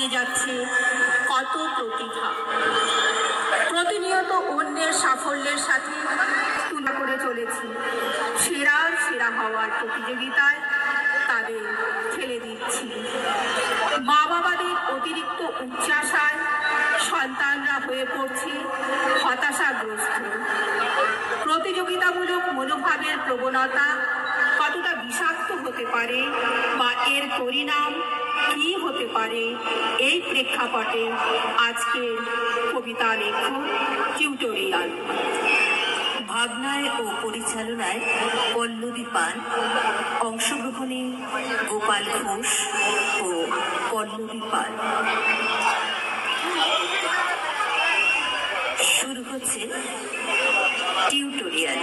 হারিয়ে যাচ্ছে কত প্রতিভা। প্রতিনিয়ত অন্যের সাফল্যের সাথে তুলনা করে চলেছি, সেরার সেরা হওয়ার প্রতিযোগিতায় তাদের ঠেলে দিচ্ছি। মা বাবাদের অতিরিক্ত উচ্চাশায় সন্তানরা হয়ে পড়ছে হতাশাগ্রস্ত। প্রতিযোগিতামূলক মনোভাবের প্রবণতা কতটা বিষাক্ত হতে পারে বা এর পরিণাম কি হতে পারে, এই প্রেক্ষাপটে আজকের কবিতা লেখক টিউটোরিয়াল। ভাবনায় ও পরিচালনায় পল্লবী পান, অংশগ্রহণে গোপাল ঘোষ ও পল্লবী পান। শুরু হচ্ছে টিউটোরিয়াল।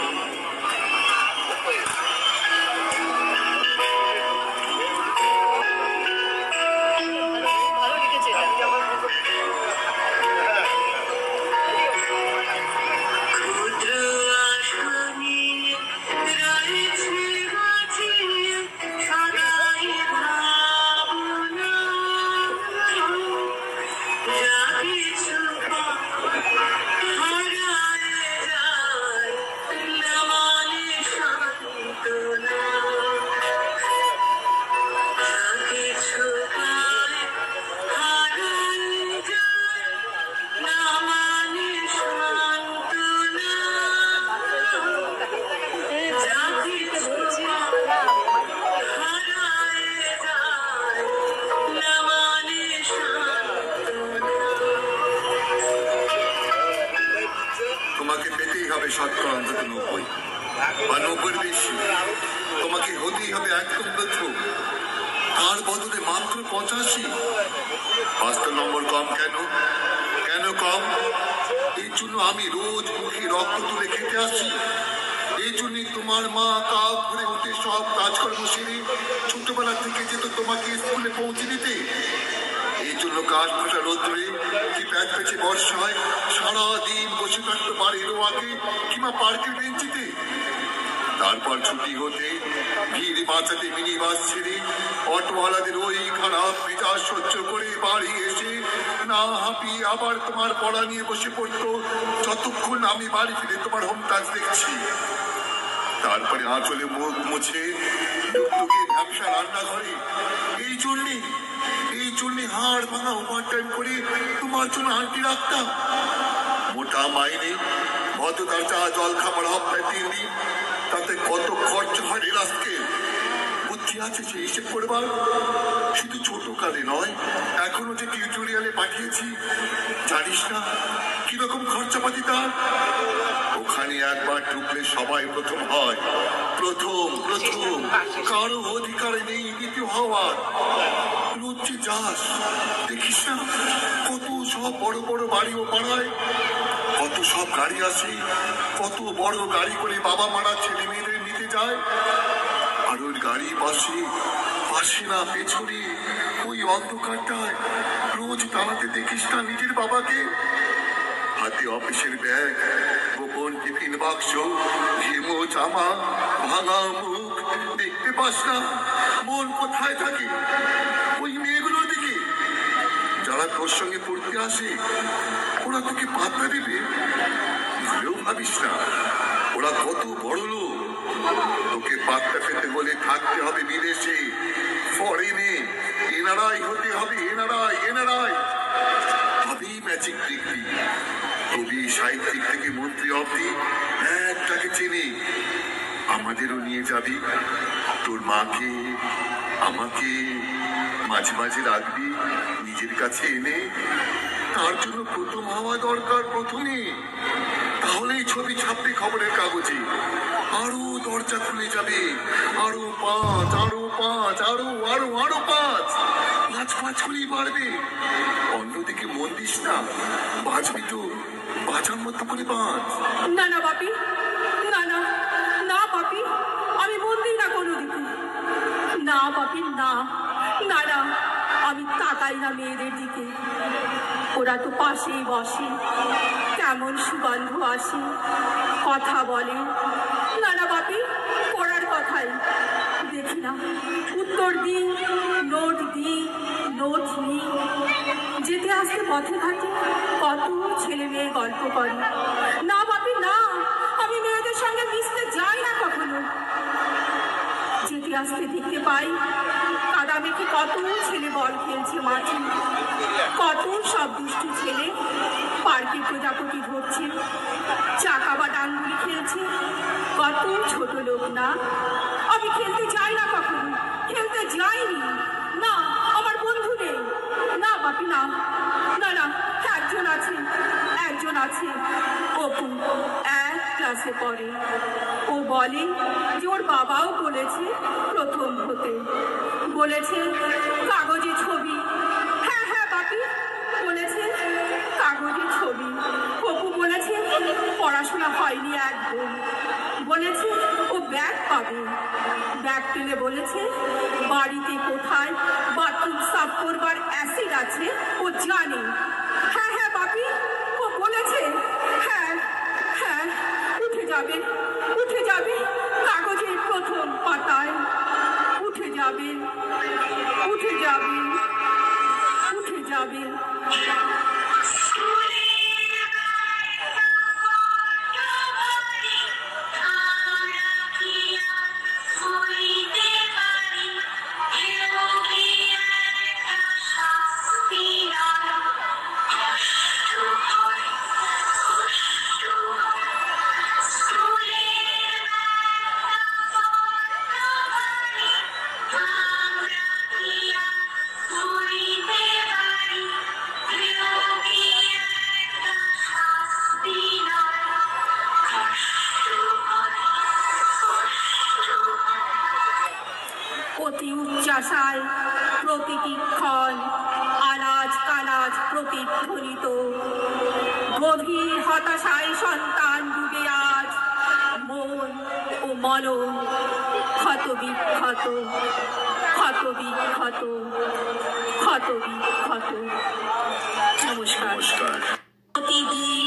তোমাকে হতেই হবে একদম প্রথম, তার বদলে মাত্র 85। 5 নম্বর কম কেন? কেন কম? এই জন্য আমি রোজ মুখে রক্ত তুলে খেতে আসি। এই জন্যই তোমার মা কাক ধরে উঠে সব কাজকর্ম সেরে ছোটবেলা থেকে যেত তোমাকে স্কুলে পৌঁছে দিতে। এই জন্য কাঠ ফাটা রোদ্রে কি প্যাচ পেছে বর্ষায় সারাদিন বসে থাকতো বাড়ির রোয়াকে কিংবা পার্কের বেঞ্চিতে। তারপর ছুটি হতে ভিড় বাঁচাতে মিনি বাস ছেড়ে অটোওয়ালাদের ওই খারাপ মেজাজ সহ্য করে বাড়ি এসে না হাঁপিয়ে আবার তোমার পড়া নিয়ে বসে পড়তো, যতক্ষণ আমি বাড়ি ফিরে তোমার হোম কাজ দেখছি। তারপরে আঁচলে মুখ মুছে টুকটুকে ব্যবসা রান্নাঘরে। এই জন্যে হাড় ভাঙা ওভারটাইম করে তোমার জন্য আন্টি রাখতাম। মোটা মাইনে ভদ্রতার চা জল খাবার হপ্তায় 3 দিন, তাতে কত খরচ হয় রেলাসকে বুদ্ধি আছে সে হিসেব করবার। শুধু ছোট কালে নয়, এখনো যে টিউটোরিয়ালে পাঠিয়েছি জানিস না কিরকম খরচাপাতি তার। ওখানে একবার ঢুকলে সবাই প্রথম হয়, প্রথম কারো অধিকার নেই দ্বিতীয় হওয়ার। রোজে যাস দেখিস না কত সব বড় বড় বাড়ি ও পাড়ায়, কত সব গাড়ি আসে, কত বড় গাড়ি করে বাবা মারা ছেলে মেয়েদের নিতে যায়। আর ওই গাড়ি পাশে না পেছনে ওই অন্ধকারটায় রোজ দাঁড়াতে দেখিস না নিজের বাবাকে। হাতে অফিসের ব্যাগ, গোপন টিফিন বাক্স, ঘেমো জামা, ভাঙা মুখ, দেখতে পাস না মন কোথায় থাকে? ওই মেয়েগুলোর দিকে যারা তোর সঙ্গে পড়তে আসে, ওরা তোকে পাত্তা দেবে? ভুলেও ভাবিস না ওরা কত বড় লোক। তোকে পাত্তা পেতে হলে থাকতে হবে বিদেশে, ফরেনে, এনআরআই হতে হবে, এনআরআই হবেই ম্যাজিক ডিগ্রি। কবি সাহিত্যিক থেকে মন্ত্রী অবধি একটাকে চেনে। আমাদেরও নিয়ে যাবি, তোর মাকে আমাকে মাঝে মাঝে রাখবি নিজের কাছে এনে। তার জন্য প্রথম হওয়া দরকার, প্রথমে। তাহলেই ছবি ছাপবে খবরের কাগজে, আরো দরজা খুলে যাবে, আরো 5, আরো 5, আরো 5 করেই বাড়বে। অন্যদিকে মন দিস না, বাঁচবি তো বাঁচার মতো করে বাঁচ। না না বাপি, না বাপি, আমি মন দিই না কোনো দিকে। না বাপি, না, আমি তাকাই না মেয়েদের দিকে। ওরা তো পাশেই বসে, কেমন সুগন্ধ আসে, কথা বলে। না বাপি, পড়ার কথাই দেখি না, উত্তর দিই, নোট নিই, পথে ঘাটে কত ছেলে মেয়ে গল্প করে। না বাপি না, আমি মেয়েদের সঙ্গে মিশতে যাই না কখনো। যেতে আসতে দেখতে পাই কাদা মেখে কত ছেলে বল খেলছে মাঠে, কত সব দুষ্টু ছেলে পার্কে প্রজাপতি ধরছে, চাকা বা ডাঙ্গুলি খেলছে, কত ছোট লোক। না, আমি খেলতে যাই না কখনো, খেলতে যাইনি। না, আমার বন্ধু নেই। না বাপি না, না না, একজন আছে অপু, এক ক্লাসে পড়ে। ও বলে যে ওর বাবাও বলেছে প্রথম হতে, বলেছে কাগজে ছবি। হ্যাঁ হ্যাঁ বাপি, বলেছে কাগজে ছবি। অপু বলেছে পড়াশোনা হয়নি একদম, বলেছে ও ব্যাগ পাবে। ব্যাগ পেলে বলেছে বাড়িতে কোথায় বাথরুম সাফ করবার অ্যাসিড আছে ও জানে। হ্যাঁ হ্যাঁ বাপি, ও বলেছে। হ্যাঁ হ্যাঁ, উঠে যাবে কাগজের প্রথম পাতায়, উঠে যাবে। অতি উচ্চাসায় প্রতিটি ক্ষণ আনাজ কানাজ প্রতিধ্বনিত, গভীর হতাশায় সন্তান ডুবে আজ মন ও মনন ক্ষত বিক্ষত। নমস্কার। প্রতিদিন